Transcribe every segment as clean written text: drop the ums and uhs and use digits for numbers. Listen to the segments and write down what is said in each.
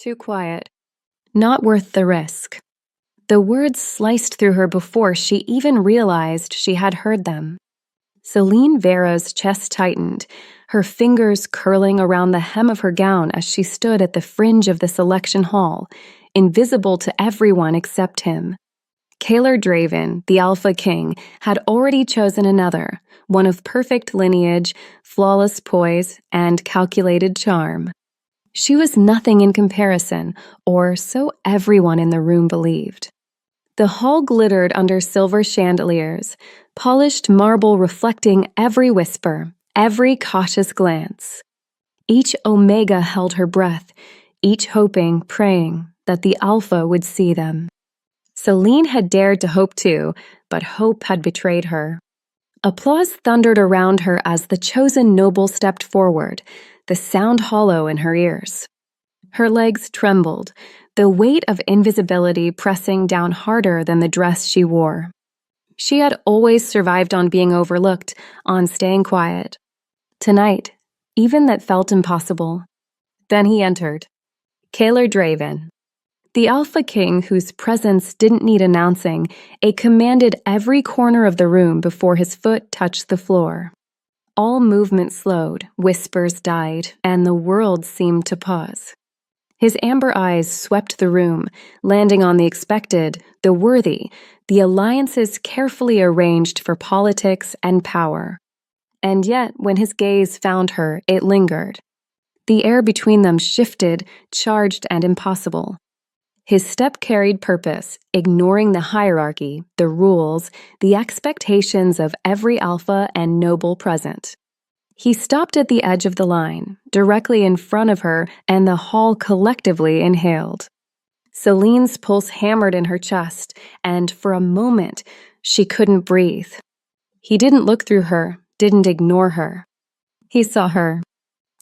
too quiet. Not worth the risk. The words sliced through her before she even realized she had heard them. Celine Vera's chest tightened, her fingers curling around the hem of her gown as she stood at the fringe of the selection hall, invisible to everyone except him. Kaler Draven, the Alpha King, had already chosen another, one of perfect lineage, flawless poise, and calculated charm. She was nothing in comparison, or so everyone in the room believed. The hall glittered under silver chandeliers, polished marble reflecting every whisper, every cautious glance. Each Omega held her breath, each hoping, praying, that the Alpha would see them. Celine had dared to hope too, but hope had betrayed her. Applause thundered around her as the chosen noble stepped forward, the sound hollow in her ears. Her legs trembled, the weight of invisibility pressing down harder than the dress she wore. She had always survived on being overlooked, on staying quiet. Tonight, even that felt impossible. Then he entered. Kaler Draven. The Alpha King, whose presence didn't need announcing, commanded every corner of the room before his foot touched the floor. All movement slowed, whispers died, and the world seemed to pause. His amber eyes swept the room, landing on the expected, the worthy, the alliances carefully arranged for politics and power. And yet, when his gaze found her, it lingered. The air between them shifted, charged and impossible. His step carried purpose, ignoring the hierarchy, the rules, the expectations of every alpha and noble present. He stopped at the edge of the line, directly in front of her, and the hall collectively inhaled. Celine's pulse hammered in her chest, and for a moment, she couldn't breathe. He didn't look through her, didn't ignore her. He saw her.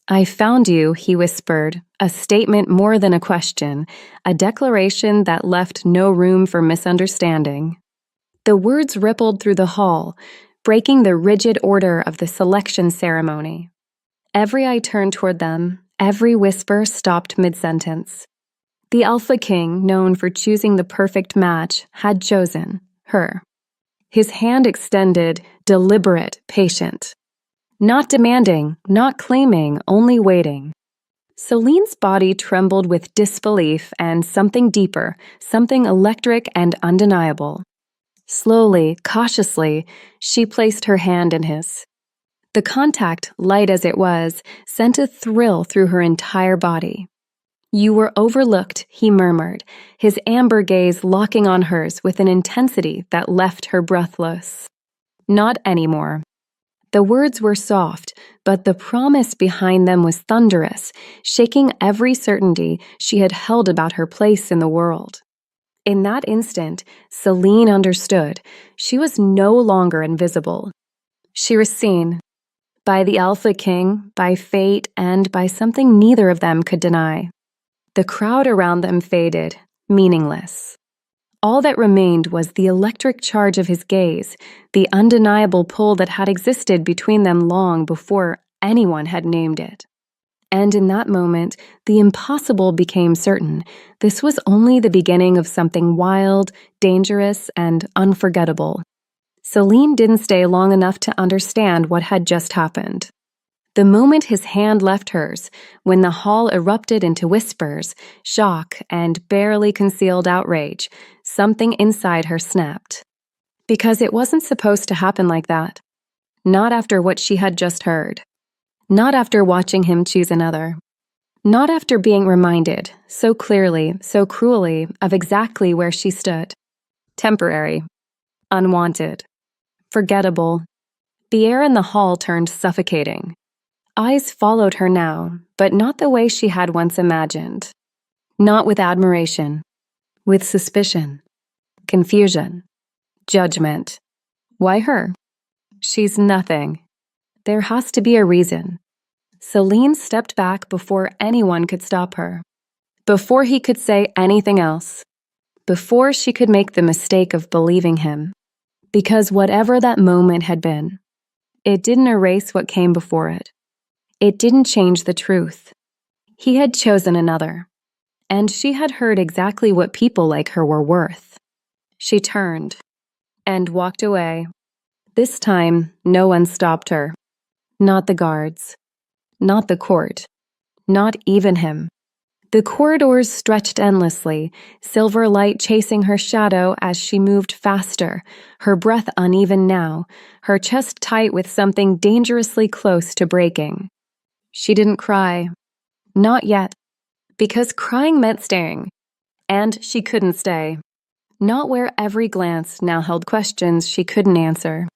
"I found you," he whispered, a statement more than a question, a declaration that left no room for misunderstanding. The words rippled through the hall, breaking the rigid order of the selection ceremony. Every eye turned toward them, every whisper stopped mid-sentence. The Alpha King, known for choosing the perfect match, had chosen her. His hand extended, deliberate, patient. Not demanding, not claiming, only waiting. Celine's body trembled with disbelief and something deeper, something electric and undeniable. Slowly, cautiously, she placed her hand in his. The contact, light as it was, sent a thrill through her entire body. "You were overlooked," he murmured, his amber gaze locking on hers with an intensity that left her breathless. "Not anymore." The words were soft, but the promise behind them was thunderous, shaking every certainty she had held about her place in the world. In that instant, Celine understood. She was no longer invisible. She was seen. By the Alpha King, by fate, and by something neither of them could deny. The crowd around them faded, meaningless. All that remained was the electric charge of his gaze, the undeniable pull that had existed between them long before anyone had named it. And in that moment, the impossible became certain. This was only the beginning of something wild, dangerous, and unforgettable. Celine didn't stay long enough to understand what had just happened. The moment his hand left hers, when the hall erupted into whispers, shock, and barely concealed outrage, something inside her snapped. Because it wasn't supposed to happen like that. Not after what she had just heard. Not after watching him choose another. Not after being reminded, so clearly, so cruelly, of exactly where she stood. Temporary. Unwanted. Forgettable. The air in the hall turned suffocating. Eyes followed her now, but not the way she had once imagined. Not with admiration. With suspicion. Confusion. Judgment. Why her? She's nothing. There has to be a reason. Celine stepped back before anyone could stop her. Before he could say anything else. Before she could make the mistake of believing him. Because whatever that moment had been, it didn't erase what came before it. It didn't change the truth. He had chosen another. and she had heard exactly what people like her were worth. She turned and walked away. This time, no one stopped her. Not the guards. Not the court. Not even him. The corridors stretched endlessly, silver light chasing her shadow as she moved faster, her breath uneven now, her chest tight with something dangerously close to breaking. She didn't cry. Not yet. Because crying meant staying. And she couldn't stay. Not where every glance now held questions she couldn't answer.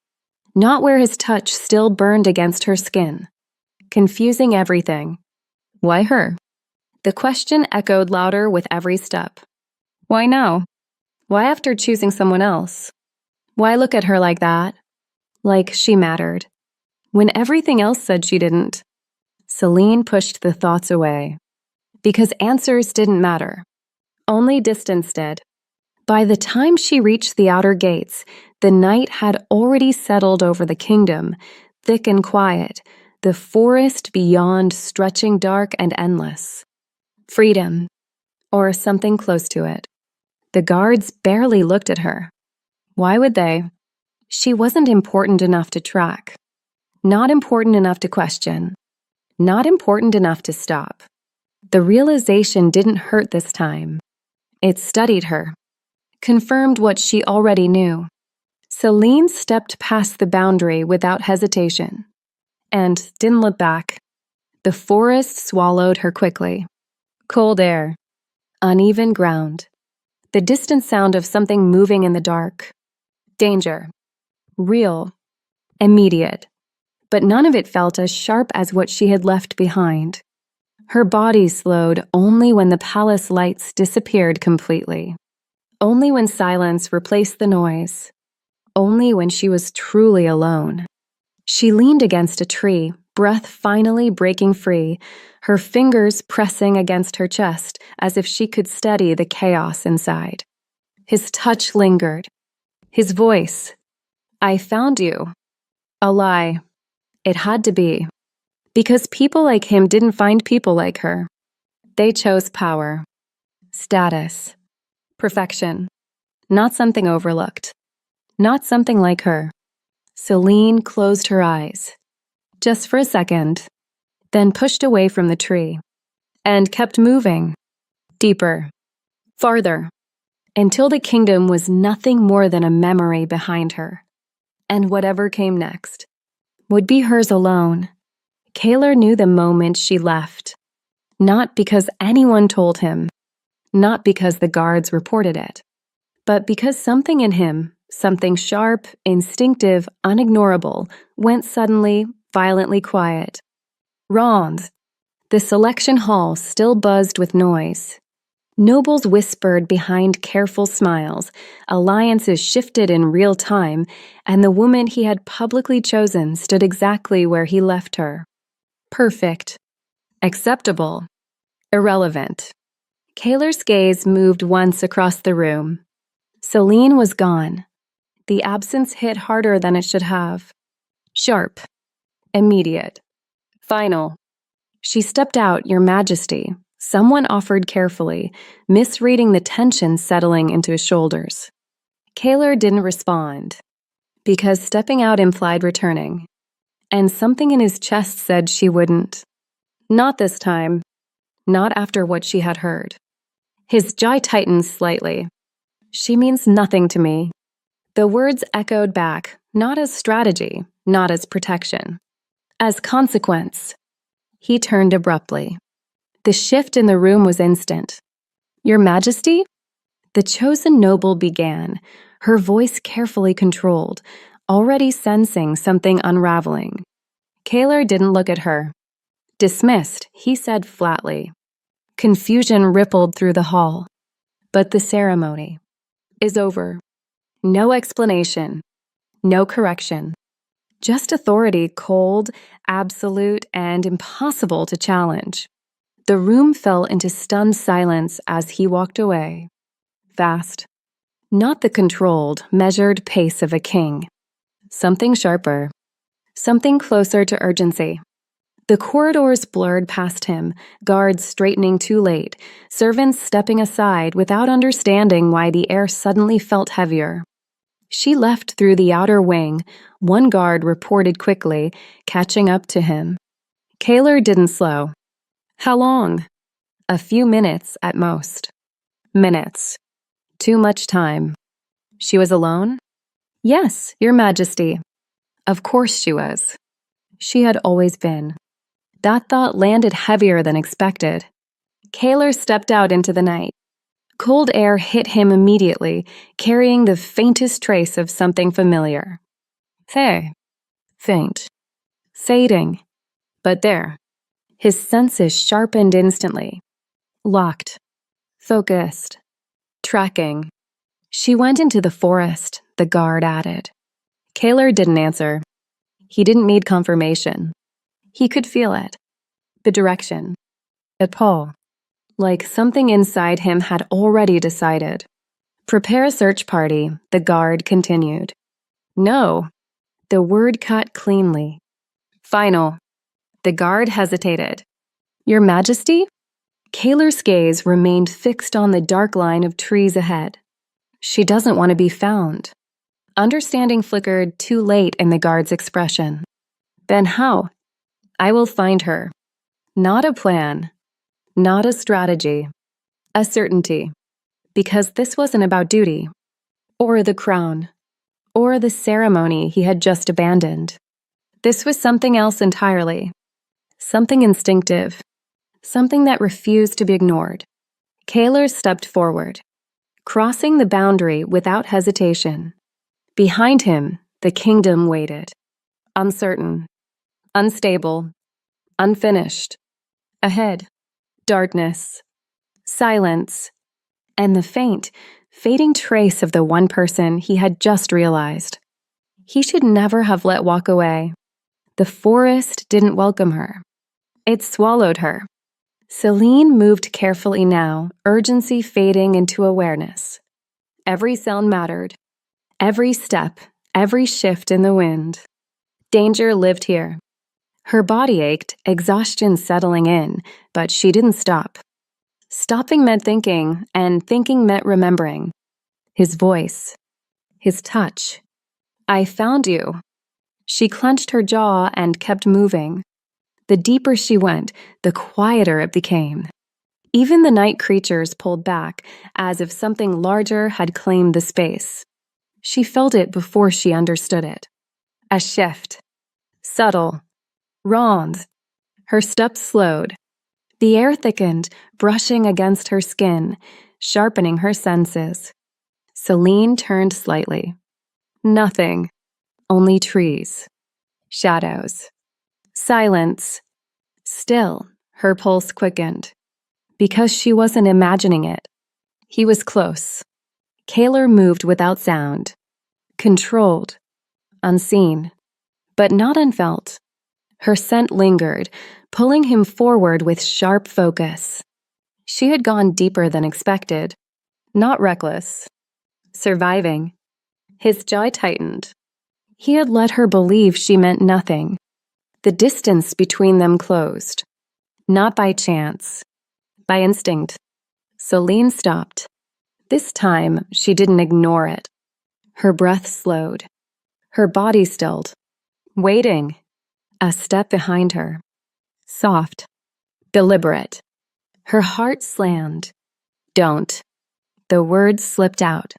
Not where his touch still burned against her skin. Confusing everything. Why her? The question echoed louder with every step. Why now? Why after choosing someone else? Why look at her like that? Like she mattered. When everything else said she didn't. Celine pushed the thoughts away. Because answers didn't matter. Only distance did. By the time she reached the outer gates, the night had already settled over the kingdom, thick and quiet, the forest beyond stretching dark and endless. Freedom, or something close to it. The guards barely looked at her. Why would they? She wasn't important enough to track. Not important enough to question. Not important enough to stop. The realization didn't hurt this time. It studied her. Confirmed what she already knew. Celine stepped past the boundary without hesitation. And didn't look back. The forest swallowed her quickly. Cold air. Uneven ground. The distant sound of something moving in the dark. Danger. Real. Immediate. But none of it felt as sharp as what she had left behind. Her body slowed only when the palace lights disappeared completely. Only when silence replaced the noise. Only when she was truly alone. She leaned against a tree, breath finally breaking free, her fingers pressing against her chest as if she could steady the chaos inside. His touch lingered. His voice. I found you. A lie. It had to be. Because people like him didn't find people like her. They chose power. Status. Perfection. Not something overlooked. Not something like her. Celine closed her eyes. Just for a second. Then pushed away from the tree. And kept moving. Deeper. Farther. Until the kingdom was nothing more than a memory behind her. And whatever came next would be hers alone. Kaylor knew the moment she left. Not because anyone told him. Not because the guards reported it. But because something in him, something sharp, instinctive, unignorable, went suddenly, violently quiet. Ronde. The selection hall still buzzed with noise. Nobles whispered behind careful smiles, alliances shifted in real time, and the woman he had publicly chosen stood exactly where he left her. Perfect. Acceptable. Irrelevant. Kaylor's gaze moved once across the room. Celine was gone. The absence hit harder than it should have. Sharp. Immediate. Final. She stepped out, Your Majesty. Someone offered carefully, misreading the tension settling into his shoulders. Kaylor didn't respond, because stepping out implied returning. And something in his chest said she wouldn't. Not this time. Not after what she had heard. His jaw tightened slightly. She means nothing to me. The words echoed back, not as strategy, not as protection. As consequence. He turned abruptly. The shift in the room was instant. Your Majesty? The chosen noble began, her voice carefully controlled, already sensing something unraveling. Kaylor didn't look at her. Dismissed, he said flatly. Confusion rippled through the hall. But the ceremony is over. No explanation. No correction. Just authority, cold, absolute, and impossible to challenge. The room fell into stunned silence as he walked away. Fast. Not the controlled, measured pace of a king. Something sharper. Something closer to urgency. The corridors blurred past him, guards straightening too late, servants stepping aside without understanding why the air suddenly felt heavier. She left through the outer wing. One guard reported quickly, catching up to him. Kaylor didn't slow. How long? A few minutes at most. Minutes. Too much time. She was alone? Yes, Your Majesty. Of course she was. She had always been. That thought landed heavier than expected. Kaylor stepped out into the night. Cold air hit him immediately, carrying the faintest trace of something familiar. Hey. Faint. Fading. But there. His senses sharpened instantly. Locked. Focused. Tracking. She went into the forest, the guard added. Kaylor didn't answer. He didn't need confirmation. He could feel it. The direction. A pull. Like something inside him had already decided. Prepare a search party, the guard continued. No. The word cut cleanly. Final. The guard hesitated. Your Majesty? Kaylor's gaze remained fixed on the dark line of trees ahead. She doesn't want to be found. Understanding flickered too late in the guard's expression. Then how? I will find her. Not a plan. Not a strategy. A certainty. Because this wasn't about duty. Or the crown. Or the ceremony he had just abandoned. This was something else entirely. Something instinctive. Something that refused to be ignored. Kaylor stepped forward, crossing the boundary without hesitation. Behind him, the kingdom waited. Uncertain. Unstable. Unfinished. Ahead. Darkness. Silence. And the faint, fading trace of the one person he had just realized. He should never have let walk away. The forest didn't welcome her. It swallowed her. Celine moved carefully now, urgency fading into awareness. Every sound mattered. Every step, every shift in the wind. Danger lived here. Her body ached, exhaustion settling in, but she didn't stop. Stopping meant thinking, and thinking meant remembering. His voice. His touch. I found you. She clenched her jaw and kept moving. The deeper she went, the quieter it became. Even the night creatures pulled back, as if something larger had claimed the space. She felt it before she understood it. A shift. Subtle. Ronde. Her steps slowed. The air thickened, brushing against her skin, sharpening her senses. Celine turned slightly. Nothing. Only trees. Shadows. Silence. Still, her pulse quickened. Because she wasn't imagining it. He was close. Kaylor moved without sound. Controlled. Unseen. But not unfelt. Her scent lingered, pulling him forward with sharp focus. She had gone deeper than expected. Not reckless. Surviving. His jaw tightened. He had let her believe she meant nothing. The distance between them closed. Not by chance. By instinct. Celine stopped. This time, she didn't ignore it. Her breath slowed. Her body stilled. Waiting. A step behind her. Soft. Deliberate. Her heart slammed. Don't. The words slipped out.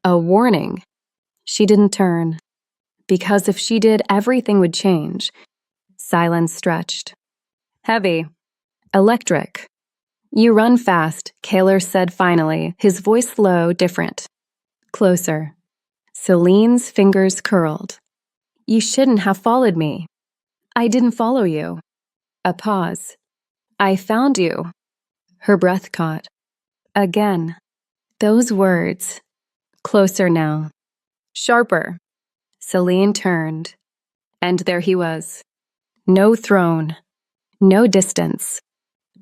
A warning. She didn't turn. Because if she did, everything would change. Silence stretched. Heavy. Electric. You run fast, Kaylor said finally, his voice low, different. Closer. Celine's fingers curled. You shouldn't have followed me. I didn't follow you. A pause. I found you. Her breath caught. Again. Those words. Closer now. Sharper. Celine turned. And there he was. No throne. No distance.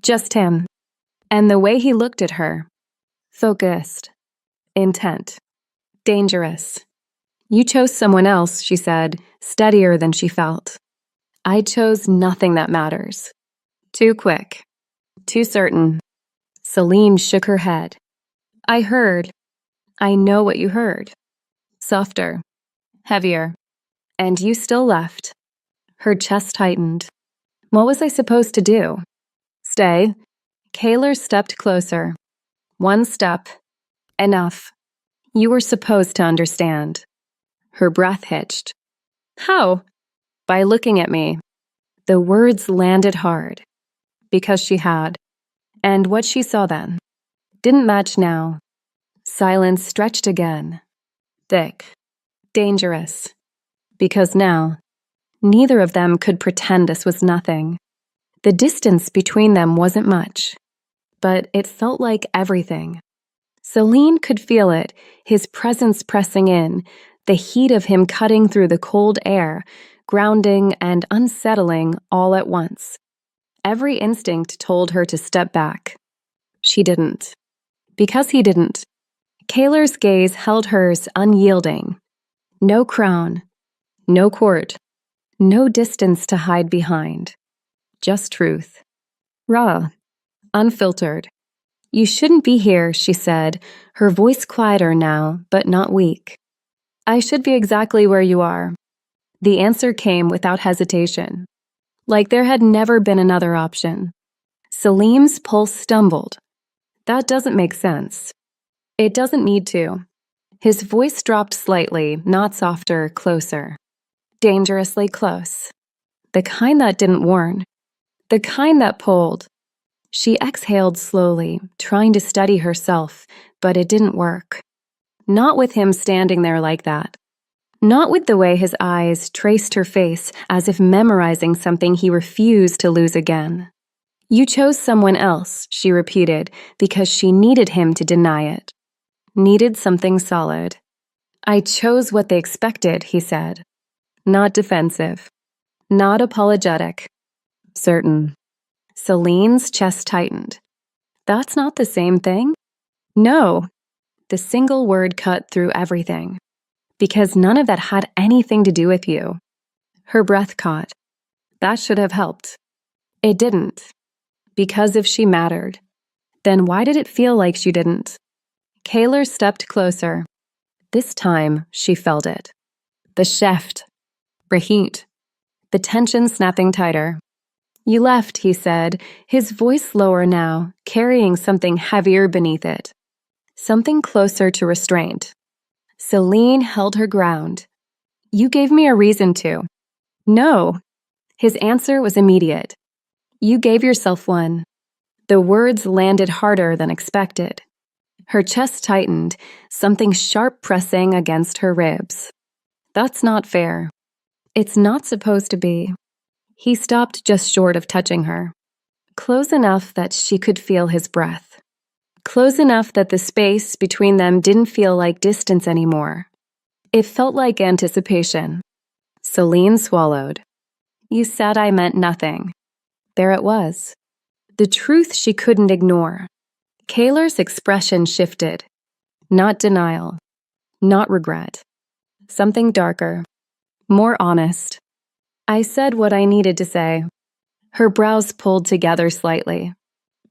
Just him. And the way he looked at her. Focused. Intent. Dangerous. You chose someone else, she said, steadier than she felt. I chose nothing that matters. Too quick. Too certain. Celine shook her head. I heard. I know what you heard. Softer. Heavier. And you still left. Her chest tightened. What was I supposed to do? Stay. Kaylor stepped closer. One step. Enough. You were supposed to understand. Her breath hitched. How? By looking at me. The words landed hard. Because she had. And what she saw then didn't match now. Silence stretched again. Thick. Dangerous. Because now, neither of them could pretend this was nothing. The distance between them wasn't much, but it felt like everything. Celine could feel it, his presence pressing in, the heat of him cutting through the cold air, grounding and unsettling all at once. Every instinct told her to step back. She didn't. Because he didn't. Kaylor's gaze held hers unyielding. No crown. No court. No distance to hide behind. Just truth. Raw. Unfiltered. You shouldn't be here, she said, her voice quieter now, but not weak. I should be exactly where you are. The answer came without hesitation. Like there had never been another option. Salim's pulse stumbled. That doesn't make sense. It doesn't need to. His voice dropped slightly, not softer, closer. Dangerously close. The kind that didn't warn. The kind that pulled. She exhaled slowly, trying to steady herself, but it didn't work. Not with him standing there like that. Not with the way his eyes traced her face as if memorizing something he refused to lose again. You chose someone else, she repeated, because she needed him to deny it. Needed something solid. I chose what they expected, he said. Not defensive. Not apologetic. Certain. Celine's chest tightened. That's not the same thing? No. The single word cut through everything. Because none of that had anything to do with you. Her breath caught. That should have helped. It didn't. Because if she mattered, then why did it feel like she didn't? Kaylor stepped closer. This time, she felt it. The shift. The heat. The tension snapping tighter. You left, he said, his voice lower now, carrying something heavier beneath it. Something closer to restraint. Celine held her ground. You gave me a reason to. No. His answer was immediate. You gave yourself one. The words landed harder than expected. Her chest tightened, something sharp pressing against her ribs. That's not fair. It's not supposed to be. He stopped just short of touching her. Close enough that she could feel his breath. Close enough that the space between them didn't feel like distance anymore. It felt like anticipation. Celine swallowed. You said I meant nothing. There it was. The truth she couldn't ignore. Kaylor's expression shifted. Not denial. Not regret. Something darker. More honest. I said what I needed to say. Her brows pulled together slightly.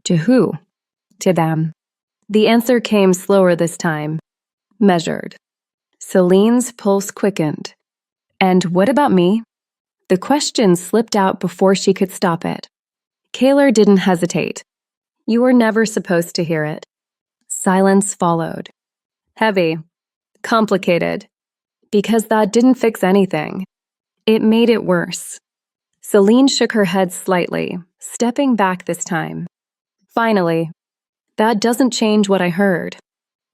To who? To them. The answer came slower this time. Measured. Celine's pulse quickened. And what about me? The question slipped out before she could stop it. Kaylor didn't hesitate. You were never supposed to hear it. Silence followed. Heavy. Complicated. Because that didn't fix anything. It made it worse. Celine shook her head slightly, stepping back this time. Finally. That doesn't change what I heard.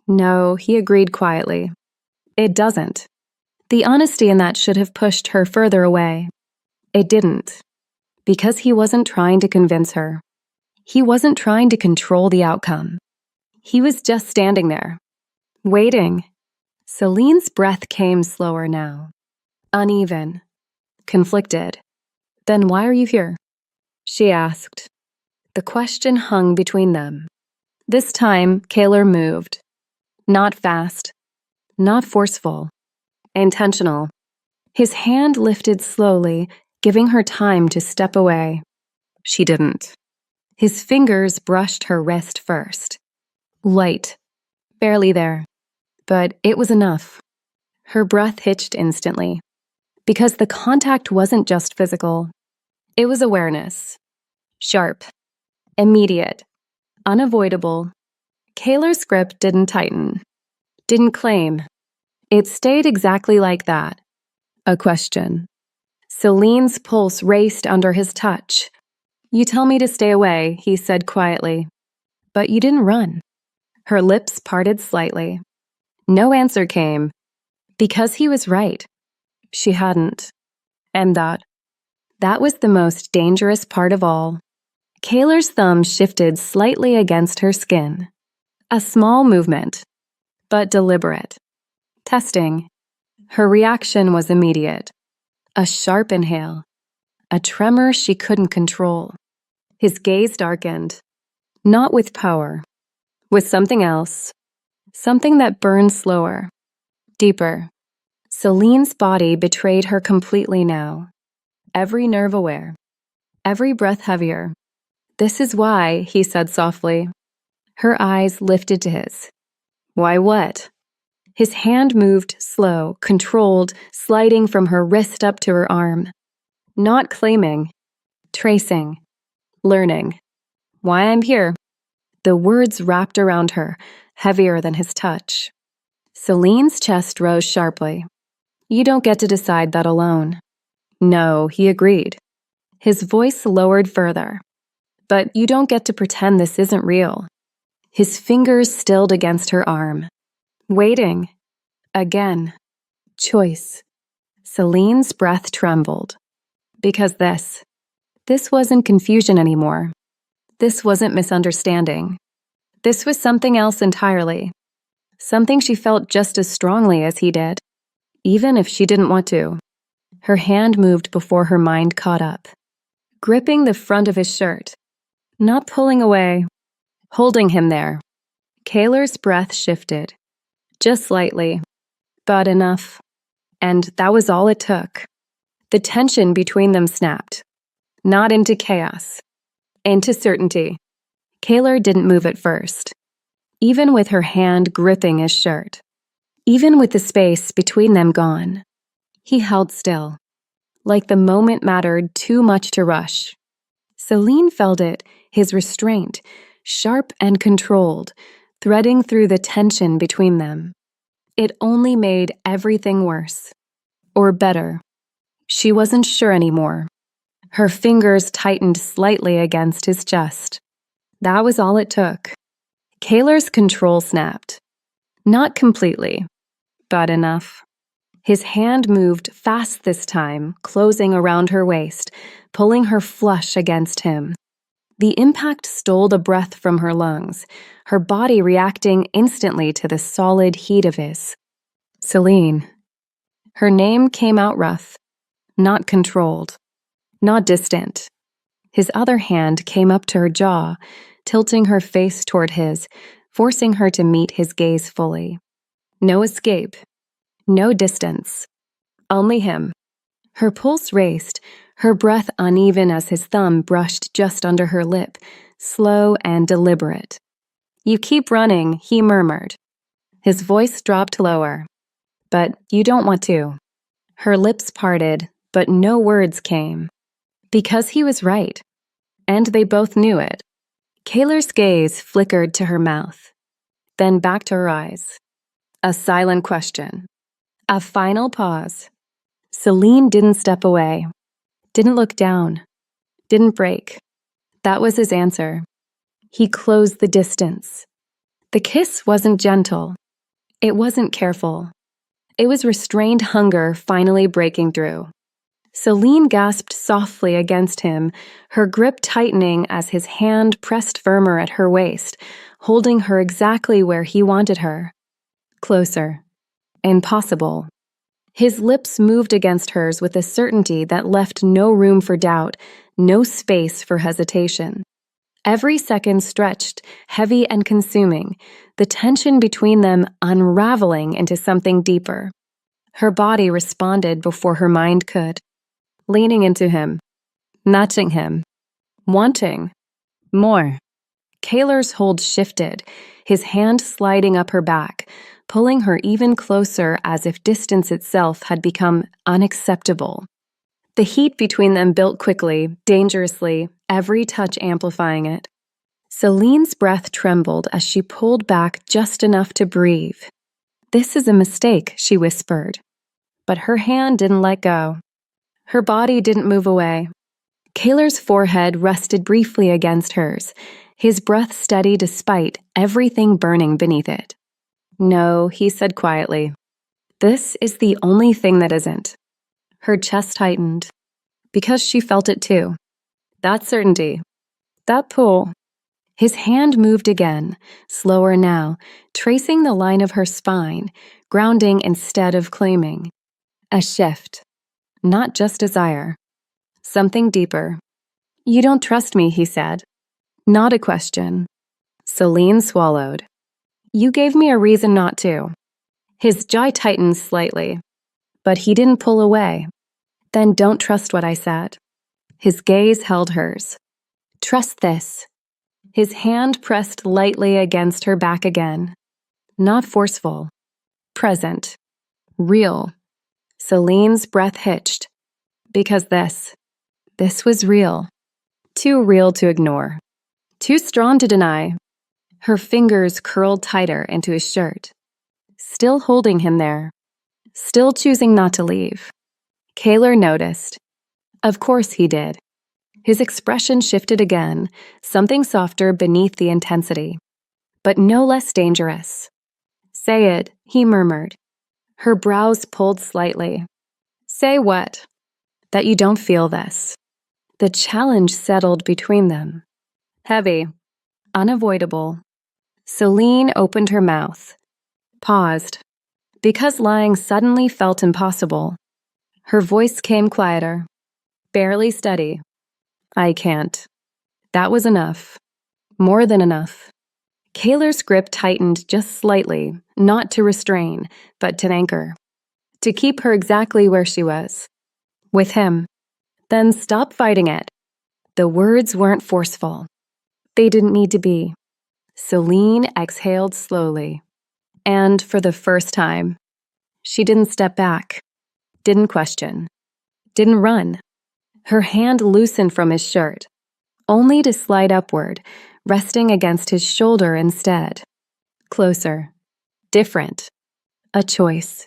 No, he agreed quietly. It doesn't. The honesty in that should have pushed her further away. It didn't. Because he wasn't trying to convince her. He wasn't trying to control the outcome. He was just standing there. Waiting. Celine's breath came slower now. Uneven. Conflicted. Then why are you here? She asked. The question hung between them. This time, Kaylor moved. Not fast. Not forceful. Intentional. His hand lifted slowly, giving her time to step away. She didn't. His fingers brushed her wrist first. Light. Barely there. But it was enough. Her breath hitched instantly. Because the contact wasn't just physical. It was awareness. Sharp. Immediate. Unavoidable. Kaylor's grip didn't tighten. Didn't claim. It stayed exactly like that. A question. Celine's pulse raced under his touch. "You tell me to stay away," he said quietly. "But you didn't run." Her lips parted slightly. No answer came. Because he was right. She hadn't. And that was the most dangerous part of all. Kaylor's thumb shifted slightly against her skin. A small movement, but deliberate. Testing. Her reaction was immediate. A sharp inhale. A tremor she couldn't control. His gaze darkened. Not with power. With something else. Something that burned slower. Deeper. Celine's body betrayed her completely now. Every nerve aware. Every breath heavier. "This is why," he said softly. Her eyes lifted to his. "Why what?" His hand moved slow, controlled, sliding from her wrist up to her arm. Not claiming. Tracing. Learning. "Why I'm here." The words wrapped around her, heavier than his touch. Celine's chest rose sharply. "You don't get to decide that alone." "No," he agreed. His voice lowered further. "But you don't get to pretend this isn't real." His fingers stilled against her arm. Waiting. Again. Choice. Celine's breath trembled. Because this wasn't confusion anymore. This wasn't misunderstanding. This was something else entirely. Something she felt just as strongly as he did, even if she didn't want to. Her hand moved before her mind caught up, gripping the front of his shirt, not pulling away, holding him there. Kaylor's breath shifted, just slightly, but enough. And that was all it took. The tension between them snapped, not into chaos, into certainty. Kaylor didn't move at first, even with her hand gripping his shirt, even with the space between them gone. He held still, like the moment mattered too much to rush. Celine felt it, his restraint, sharp and controlled, threading through the tension between them. It only made everything worse. Or better. She wasn't sure anymore. Her fingers tightened slightly against his chest. That was all it took. Kaylor's control snapped. Not completely, but enough. His hand moved fast this time, closing around her waist, pulling her flush against him. The impact stole the breath from her lungs, her body reacting instantly to the solid heat of his. Celine. Her name came out rough, not controlled, not distant. His other hand came up to her jaw, tilting her face toward his, forcing her to meet his gaze fully. No escape. No distance. Only him. Her pulse raced, her breath uneven as his thumb brushed just under her lip, slow and deliberate. "You keep running," he murmured. His voice dropped lower. "But you don't want to." Her lips parted, but no words came. Because he was right. And they both knew it. Kaylor's gaze flickered to her mouth, then back to her eyes. A silent question. A final pause. Celine didn't step away, didn't look down, didn't break. That was his answer. He closed the distance. The kiss wasn't gentle. It wasn't careful. It was restrained hunger finally breaking through. Celine gasped softly against him, her grip tightening as his hand pressed firmer at her waist, holding her exactly where he wanted her. Closer. Impossible. His lips moved against hers with a certainty that left no room for doubt, no space for hesitation. Every second stretched, heavy and consuming, the tension between them unraveling into something deeper. Her body responded before her mind could. leaning into him, matching him, wanting more. Kaler's hold shifted, his hand sliding up her back, pulling her even closer as if distance itself had become unacceptable. The heat between them built quickly, dangerously, every touch amplifying it. Celine's breath trembled as she pulled back just enough to breathe. "This is a mistake," she whispered. But her hand didn't let go. Her body didn't move away. Kaler's forehead rested briefly against hers, his breath steady despite everything burning beneath it. "No," he said quietly. "This is the only thing that isn't." Her chest tightened, because she felt it too. That certainty, that pull. His hand moved again, slower now, tracing the line of her spine, grounding instead of claiming. A shift, not just desire. Something deeper. "You don't trust me," he said. Not a question. Celine swallowed. "You gave me a reason not to." His jaw tightened slightly, but he didn't pull away. "Then don't trust what I said." His gaze held hers. "Trust this." His hand pressed lightly against her back again. Not forceful. Present. Real. Celine's breath hitched. Because this was real. Too real to ignore. Too strong to deny. Her fingers curled tighter into his shirt. Still holding him there. Still choosing not to leave. Kaler noticed. Of course he did. His expression shifted again, something softer beneath the intensity, but no less dangerous. "Say it," he murmured. Her brows pulled slightly. "Say what?" "That you don't feel this." The challenge settled between them. Heavy. Unavoidable. Celine opened her mouth. Paused. Because lying suddenly felt impossible. Her voice came quieter. Barely steady. "I can't." That was enough. More than enough. Kaler's grip tightened just slightly, not to restrain, but to anchor. To keep her exactly where she was. With him. Then stop fighting it. The words weren't forceful. They didn't need to be. Celine exhaled slowly. And for the first time, she didn't step back. Didn't question. Didn't run. Her hand loosened from his shirt, only to slide upward, resting against his shoulder instead. Closer. Different. A choice.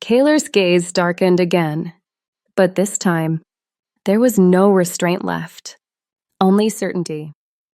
Kaler's gaze darkened again, but this time, there was no restraint left. Only certainty.